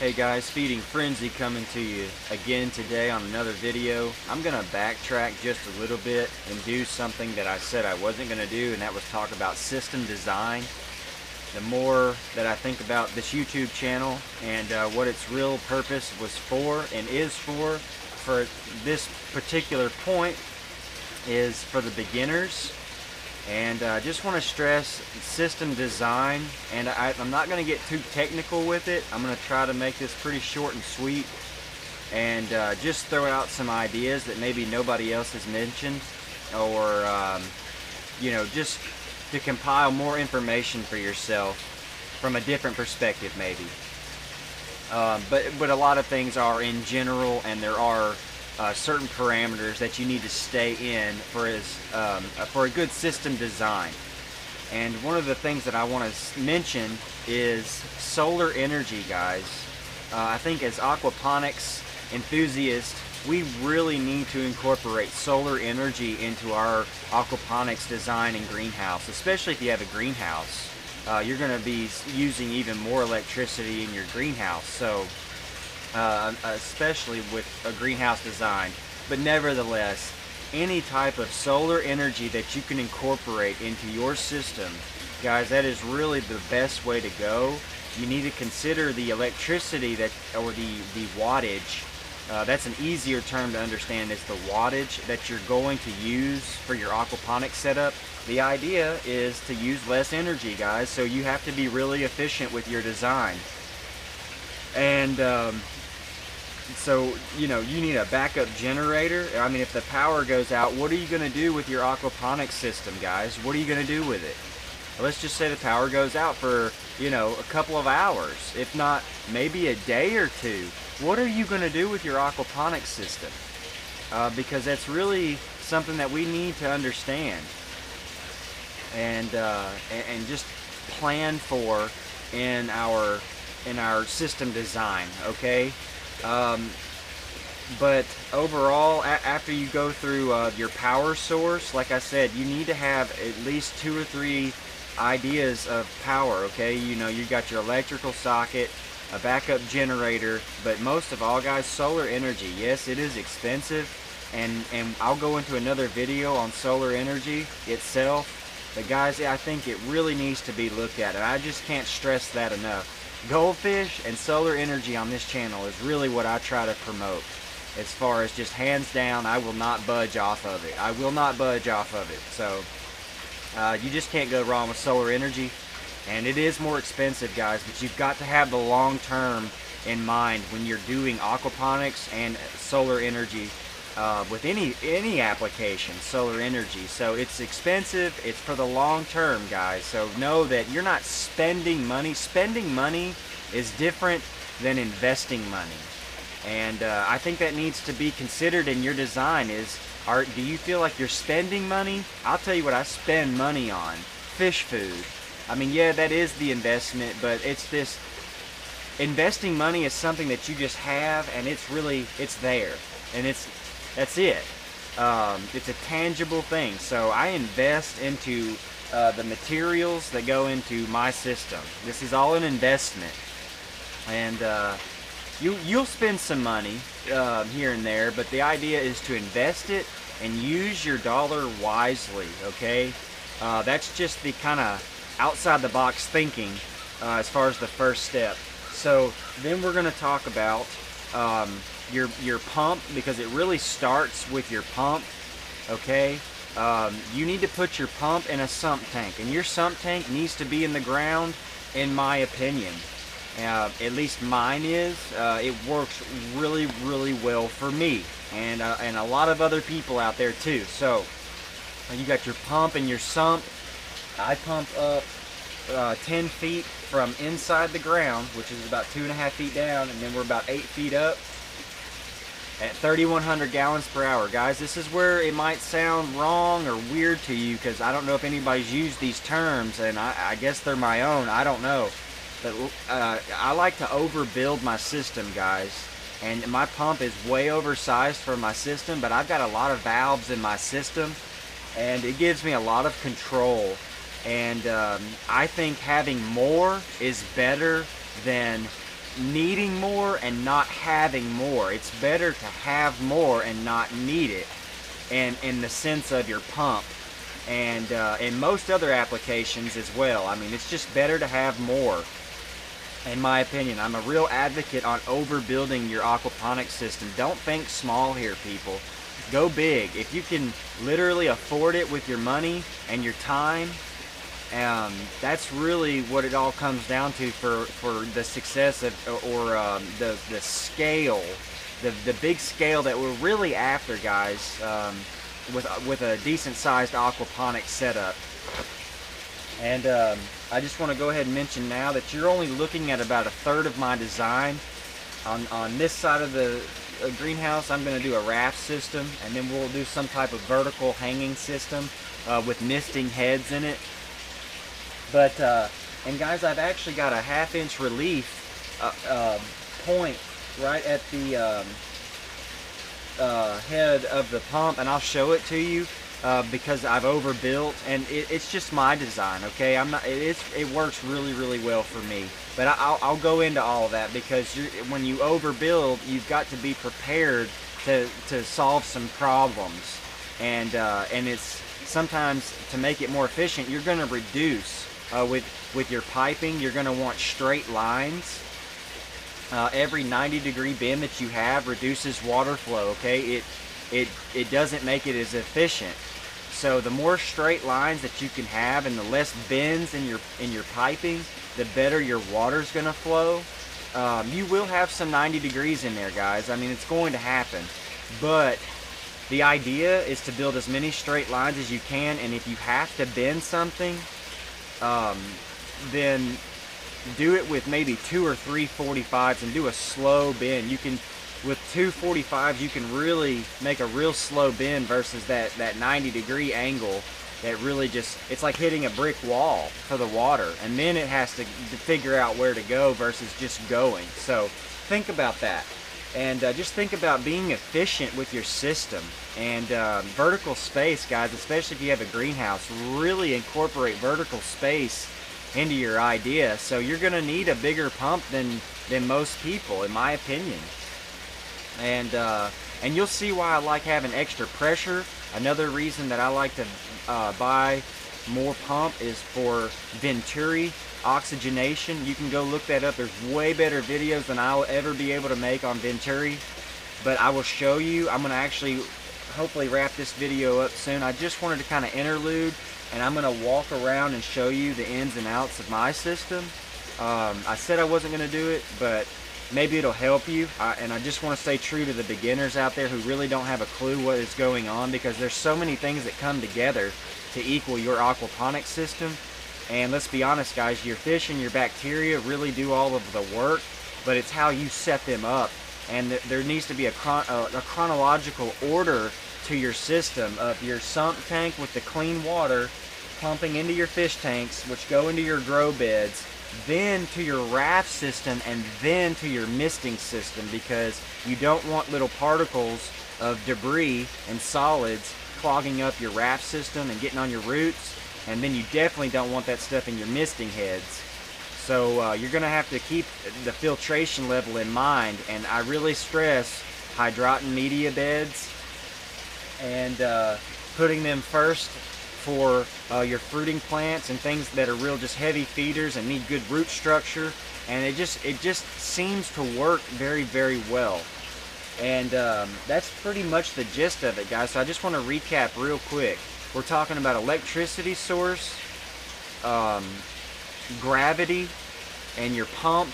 Hey guys, Feeding Frenzy coming to you again today on another video. I'm going to backtrack just a little bit and do something that I said I wasn't going to do, and that was talk about system design. The more that I think about this YouTube channel and what its real purpose was for and is for this particular point is for the beginners. And I just want to stress system design, and I'm not going to get too technical with it. I'm going to try to make this pretty short and sweet, and just throw out some ideas that maybe nobody else has mentioned, or you know, just to compile more information for yourself from a different perspective maybe. But a lot of things are in general, and there are certain parameters that you need to stay in for a good system design. And one of the things that I want to mention is solar energy, guys. I think as aquaponics enthusiasts, we really need to incorporate solar energy into our aquaponics design and greenhouse, especially if you have a greenhouse. You're going to be using even more electricity in your greenhouse, so especially with a greenhouse design. But nevertheless, any type of solar energy that you can incorporate into your system, guys, that is really the best way to go. You need to consider the electricity that, or the wattage. That's an easier term to understand, is the wattage that you're going to use for your aquaponics setup. The idea is to use less energy, guys, so you have to be really efficient with your design. And so, you know, you need a backup generator. I mean, if the power goes out, what are you going to do with your aquaponics system, guys? What are you going to do with it? Well, let's just say the power goes out for, you know, a couple of hours, if not maybe a day or two. What are you going to do with your aquaponics system? Because that's really something that we need to understand and just plan for in our system design, okay? But overall, after you go through your power source, like I said, you need to have at least 2 or 3 ideas of power, okay? You know, you got your electrical socket, a backup generator, but most of all, guys, solar energy. Yes, it is expensive, and I'll go into another video on solar energy itself, but guys, I think it really needs to be looked at, and I just can't stress that enough. Goldfish and solar energy on this channel is really what I try to promote. As far as just hands down, I will not budge off of it. I will not budge off of it. So you just can't go wrong with solar energy. And it is more expensive, guys, but you've got to have the long term in mind when you're doing aquaponics and solar energy with any application, solar energy. So it's expensive, it's for the long term, guys. So know that you're not spending money. Spending money is different than investing money. And I think that needs to be considered in your design. Do you feel like you're spending money? I'll tell you what I spend money on. Fish food. I mean, yeah, that is the investment, but it's this investing money is something that you just have, and it's there, and that's it. It's a tangible thing. So I invest into the materials that go into my system. This is all an investment, and you'll spend some money here and there, but the idea is to invest it and use your dollar wisely, okay? That's just the kind of outside the box thinking as far as the first step. So then we're going to talk about your pump, because it really starts with your pump, okay? You need to put your pump in a sump tank, and your sump tank needs to be in the ground, in my opinion. At least mine is. It works really, really well for me, and a lot of other people out there too. So you got your pump and your sump. I pump up 10 feet from inside the ground, which is about 2.5 feet down, and then we're about 8 feet up at 3,100 gallons per hour. Guys, this is where it might sound wrong or weird to you, because I don't know if anybody's used these terms, and I guess they're my own. I don't know. But I like to overbuild my system, guys. And my pump is way oversized for my system, but I've got a lot of valves in my system, and it gives me a lot of control. And I think having more is better than needing more and not having more. It's better to have more and not need it, and in the sense of your pump, and in most other applications as well. I mean, it's just better to have more, in my opinion. I'm a real advocate on overbuilding your aquaponics system. Don't think small here, people. Go big. If you can literally afford it with your money and your time, that's really what it all comes down to for the success of, or the scale, the big scale that we're really after, guys, with a decent sized aquaponics setup. And I just want to go ahead and mention now that you're only looking at about a third of my design. On this side of the greenhouse, I'm going to do a raft system, and then we'll do some type of vertical hanging system with misting heads in it. But and guys, I've actually got a 1/2 inch relief point right at the head of the pump, and I'll show it to you because I've overbuilt, and it's just my design. Okay, I'm not. It works really well for me. But I'll go into all of that, because when you overbuild, you've got to be prepared to solve some problems, and it's sometimes, to make it more efficient, you're going to reduce with your piping. You're going to want straight lines. Every 90-degree bend that you have reduces water flow. Okay, it doesn't make it as efficient. So the more straight lines that you can have, and the less bends in your piping, the better your water's going to flow. You will have some 90 degrees in there, guys. I mean, it's going to happen. But the idea is to build as many straight lines as you can, and if you have to bend something, then do it with maybe 2 or 3 45s and do a slow bend. You can, with 2 45s, you can really make a real slow bend versus that 90-degree angle that really just, it's like hitting a brick wall for the water, and then it has to figure out where to go versus just going. So think about that, and just think about being efficient with your system. And vertical space, guys, especially if you have a greenhouse, really incorporate vertical space into your idea. So you're going to need a bigger pump than most people, in my opinion. And you'll see why I like having extra pressure. Another reason that I like to buy more pump is for Venturi oxygenation. You can go look that up. There's way better videos than I'll ever be able to make on Venturi, but I will show you. I'm going to actually hopefully wrap this video up soon. I just wanted to kind of interlude, and I'm going to walk around and show you the ins and outs of my system. I said I wasn't going to do it, but maybe it'll help you. And I just want to stay true to the beginners out there who really don't have a clue what is going on, because there's so many things that come together to equal your aquaponics system. And let's be honest, guys, your fish and your bacteria really do all of the work, but it's how you set them up. And there needs to be a chronological order to your system of your sump tank with the clean water pumping into your fish tanks, which go into your grow beds, then to your raft system, and then to your misting system, because you don't want little particles of debris and solids clogging up your raft system and getting on your roots, and then you definitely don't want that stuff in your misting heads. So you're going to have to keep the filtration level in mind, and I really stress hydroton media beds, and putting them first for your fruiting plants and things that are real just heavy feeders and need good root structure. And it just seems to work very well. And that's pretty much the gist of it, guys. So I just want to recap real quick. We're talking about electricity source, gravity, and your pump,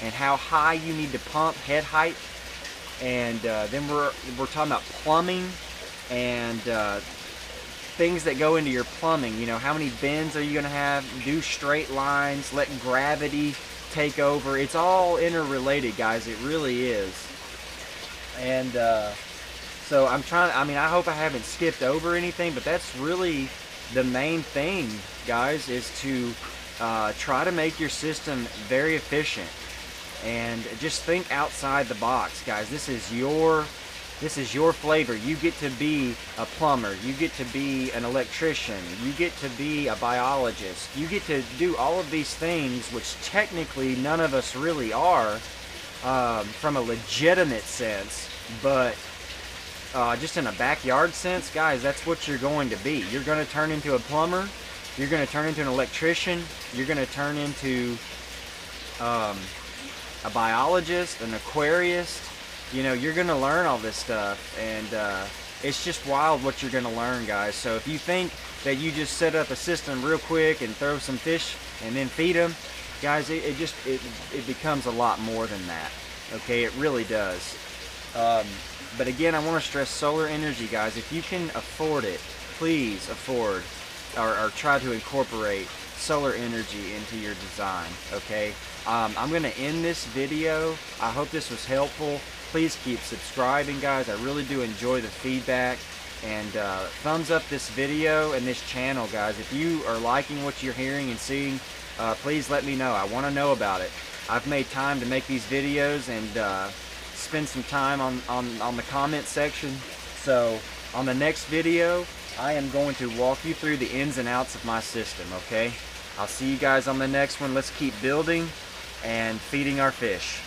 and how high you need to pump, head height. And then we're talking about plumbing and things that go into your plumbing. You know, how many bends are you going to have? Do straight lines, let gravity take over. It's all interrelated, guys. It really is. And so I'm trying, I mean, I hope I haven't skipped over anything, but that's really the main thing, guys, is to try to make your system very efficient. And just think outside the box, guys. This is your This is your flavor. You get to be a plumber. You get to be an electrician. You get to be a biologist. You get to do all of these things, which technically none of us really are, from a legitimate sense, but just in a backyard sense, guys, that's what you're going to be. You're going to turn into a plumber. You're going to turn into an electrician. You're going to turn into a biologist, an aquarist. You know, you're going to learn all this stuff, and it's just wild what you're going to learn, guys. So if you think that you just set up a system real quick and throw some fish and then feed them, guys, it becomes a lot more than that. Okay, it really does. But again, I want to stress solar energy, guys. If you can afford it, please afford or try to incorporate solar energy into your design. Okay, I'm going to end this video. I hope this was helpful. Please keep subscribing, guys. I really do enjoy the feedback. And thumbs up this video and this channel, guys. If you are liking what you're hearing and seeing, please let me know. I want to know about it. I've made time to make these videos and spend some time on the comment section. So on the next video, I am going to walk you through the ins and outs of my system, okay? I'll see you guys on the next one. Let's keep building and feeding our fish.